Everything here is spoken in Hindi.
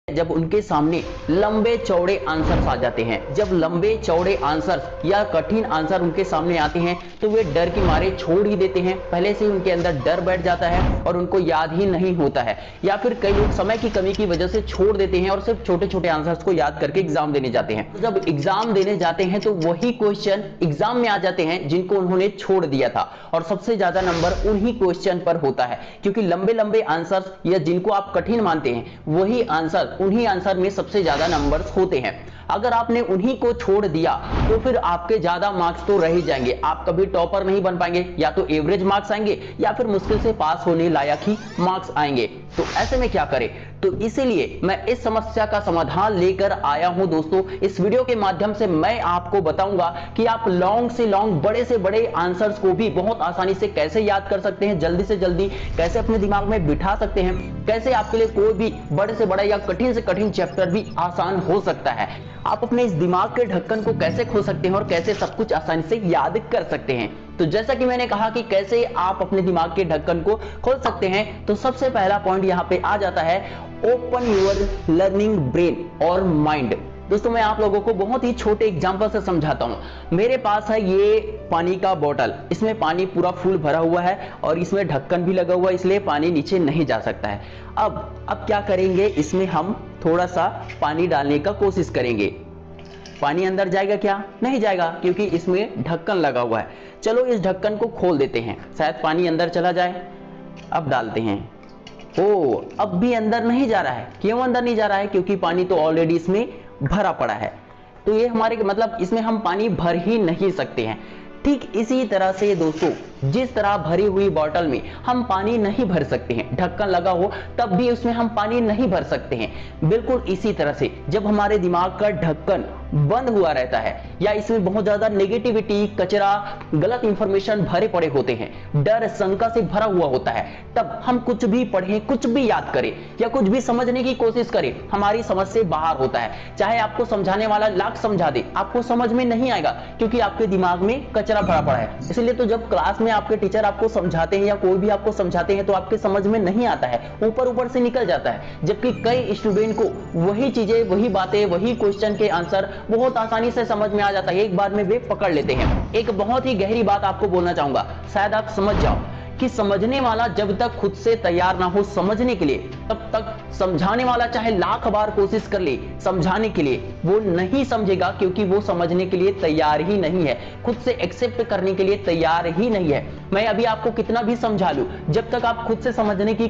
जब उनके सामने लंबे चौड़े आंसर्स आ जाते हैं, जब लंबे चौड़े आंसर्स या कठिन आंसर उनके सामने आते हैं तो वे डर के मारे छोड़ ही देते हैं। पहले से ही उनके अंदर डर बैठ जाता है और उनको याद ही नहीं होता है, या फिर कई लोग समय की कमी की वजह से छोड़ देते हैं और सिर्फ छोटे छोटे आंसर्स को याद करके एग्जाम देने जाते हैं। तो जब एग्जाम देने जाते हैं तो वही क्वेश्चन एग्जाम में आ जाते हैं जिनको उन्होंने छोड़ दिया था, और सबसे ज्यादा नंबर उन्हीं क्वेश्चन पर होता है, क्योंकि लंबे लंबे आंसर्स या जिनको आप कठिन मानते हैं वही आंसर, उन्हीं आंसर में सबसे ज्यादा नंबर्स होते हैं। अगर आपने उन्हीं को छोड़ दिया तो फिर आपके ज्यादा मार्क्स तो रह ही जाएंगे, आप कभी टॉपर नहीं बन पाएंगे, या तो एवरेज मार्क्स आएंगे या फिर मुश्किल से पास होने लायक ही मार्क्स आएंगे। तो ऐसे में क्या करें? तो इसीलिए मैं इस समस्या का समाधान लेकर आया हूं दोस्तों। इस वीडियो के माध्यम से मैं आपको बताऊंगा कि आप लॉन्ग से लॉन्ग, बड़े से बड़े आंसर्स को भी बहुत आसानी से कैसे याद कर सकते हैं, जल्दी से जल्दी कैसे अपने दिमाग में बिठा सकते हैं, कैसे आपके लिए कोई भी बड़े से बड़ा या कठिन से कठिन चैप्टर भी आसान हो सकता है, आप अपने इस दिमाग के ढक्कन को कैसे खोल सकते हैं और कैसे सब कुछ आसानी से याद कर सकते हैं। तो जैसा कि मैंने कहा कि कैसे आप अपने दिमाग के ढक्कन को खोल सकते हैं, तो सबसे पहला पॉइंट यहां पे आ जाता है, ओपन योर लर्निंग ब्रेन और माइंड। दोस्तों मैं आप लोगों को बहुत ही छोटे एग्जांपल से समझाता हूं। मेरे पास है ये पानी का बोतल, इसमें पानी पूरा फुल भरा हुआ है और इसमें ढक्कन भी लगा हुआ है, इसलिए पानी नीचे नहीं जा सकता है। अब क्या करेंगे, इसमें हम थोड़ा सा पानी डालने का कोशिश करेंगे। पानी अंदर जाएगा क्या? नहीं जाएगा, क्योंकि इसमें ढक्कन लगा हुआ है। चलो इस ढक्कन को खोल देते हैं, शायद पानी अंदर चला जाए। अब डालते हैं, ओ अब भी अंदर नहीं जा रहा है। क्यों अंदर नहीं जा रहा है? क्योंकि पानी तो ऑलरेडी इसमें भरा पड़ा है। तो ये हमारे मतलब इसमें हम पानी भर ही नहीं सकते हैं। ठीक इसी तरह से दोस्तों, जिस तरह भरी हुई बोतल में हम पानी नहीं भर सकते हैं, ढक्कन लगा हो तब भी उसमें हम पानी नहीं भर सकते हैं, बिल्कुल इसी तरह से जब हमारे दिमाग का ढक्कन बंद हुआ रहता है या इसमें बहुत ज्यादा नेगेटिविटी, कचरा, गलत इंफॉर्मेशन भरे पड़े होते हैं, डर, शंका से भरा हुआ होता है, तब हम कुछ भी पढ़ें, कुछ भी याद करें या कुछ भी समझने की कोशिश करें, हमारी समझ से बाहर होता है। चाहे आपको समझाने वाला लाख समझा दे, आपको समझ में नहीं आएगा, क्योंकि आपके दिमाग में कचरा भरा पड़ा है। इसलिए तो जब क्लास में आपके टीचर आपको समझाते हैं या कोई भी आपको समझाते हैं तो आपके समझ में नहीं आता है, ऊपर ऊपर से निकल जाता है। जबकि कई स्टूडेंट को वही चीजें, वही बातें, वही क्वेश्चन के आंसर बहुत आसानी से समझ में आ जाता है, एक बार में वे पकड़ लेते हैं। एक बहुत ही गहरी बात आपको बोलना चाहूंगा, शायद आप समझ जाओ कि समझने वाला जब तक खुद से तैयार ना हो समझने के लिए, तब तक समझाने वाला चाहे लाख बार कोशिश कर ले समझाने के लिए, वो नहीं समझेगा, क्योंकि वो समझने के लिए तैयार ही नहीं है, खुद से एक्सेप्ट करने के लिए तैयार ही नहीं है। मैं अभी आपको कितना भी समझा लूं, जब तक आप खुद से समझने की